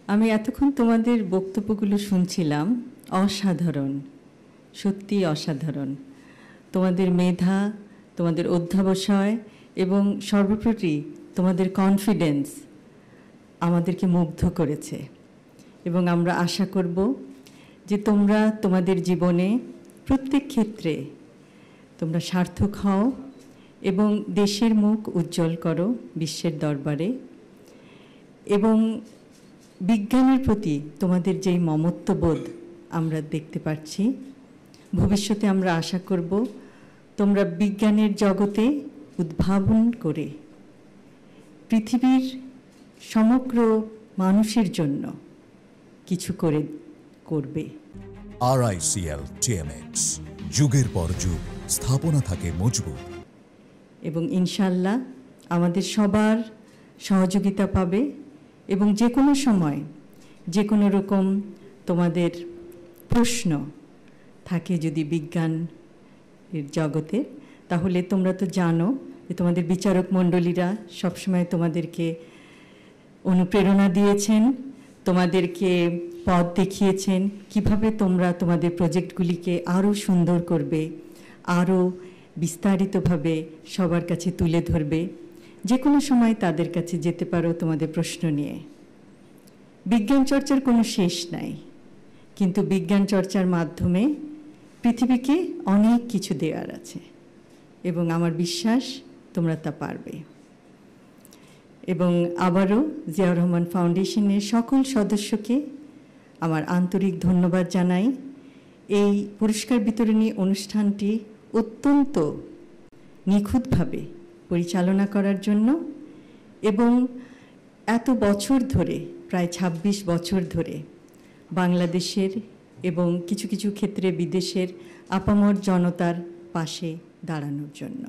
আমি এতক্ষণ তোমাদের বক্তব্যগুলো শুনছিলাম। অসাধারণ, সত্যি অসাধারণ। তোমাদের মেধা, তোমাদের অধ্যবসায় এবং সর্বোপরি তোমাদের কনফিডেন্স আমাদেরকে মুগ্ধ করেছে। এবং আমরা আশা করব যে তোমরা তোমাদের জীবনে প্রত্যেক ক্ষেত্রে তোমরা সার্থক হও এবং দেশের মুখ উজ্জ্বল করো বিশ্বের দরবারে। এবং বিজ্ঞানের প্রতি তোমাদের যেই মমত্ববোধ আমরা দেখতে পাচ্ছি, ভবিষ্যতে আমরা আশা করব তোমরা বিজ্ঞানের জগতে উদ্ভাবন করে পৃথিবীর সমগ্র মানুষের জন্য কিছু করবে। RICL TMX, যুগের পর যুগ স্থাপনা থাকে মজবুত এবং ইনশাল্লাহ আমাদের সবার সহযোগিতা পাবে। এবং যে কোনো সময় যে কোনো রকম তোমাদের প্রশ্ন থাকে যদি বিজ্ঞানের জগতে, তাহলে তোমরা তো জানো যে তোমাদের বিচারক মণ্ডলীরা সবসময় তোমাদেরকে অনুপ্রেরণা দিয়েছেন, তোমাদেরকে পথ দেখিয়েছেন কিভাবে তোমরা তোমাদের প্রজেক্টগুলিকে আরও সুন্দর করবে, আরও বিস্তারিতভাবে সবার কাছে তুলে ধরবে। যে কোনো সময় তাদের কাছে যেতে পারো তোমাদের প্রশ্ন নিয়ে। বিজ্ঞান চর্চার কোনো শেষ নাই, কিন্তু বিজ্ঞান চর্চার মাধ্যমে পৃথিবীকে অনেক কিছু দেওয়ার আছে এবং আমার বিশ্বাস তোমরা তা পারবে। এবং আবারও জিয়াউর রহমান ফাউন্ডেশনের সকল সদস্যকে আমার আন্তরিক ধন্যবাদ জানাই। এই পুরস্কার বিতরণী অনুষ্ঠানটি অত্যন্ত নিখুঁতভাবে পরিচালনা করার জন্য এবং এত বছর ধরে, প্রায় ২৬ বছর ধরে বাংলাদেশের এবং কিছু কিছু ক্ষেত্রে বিদেশের আপামর জনতার পাশে দাঁড়ানোর জন্য।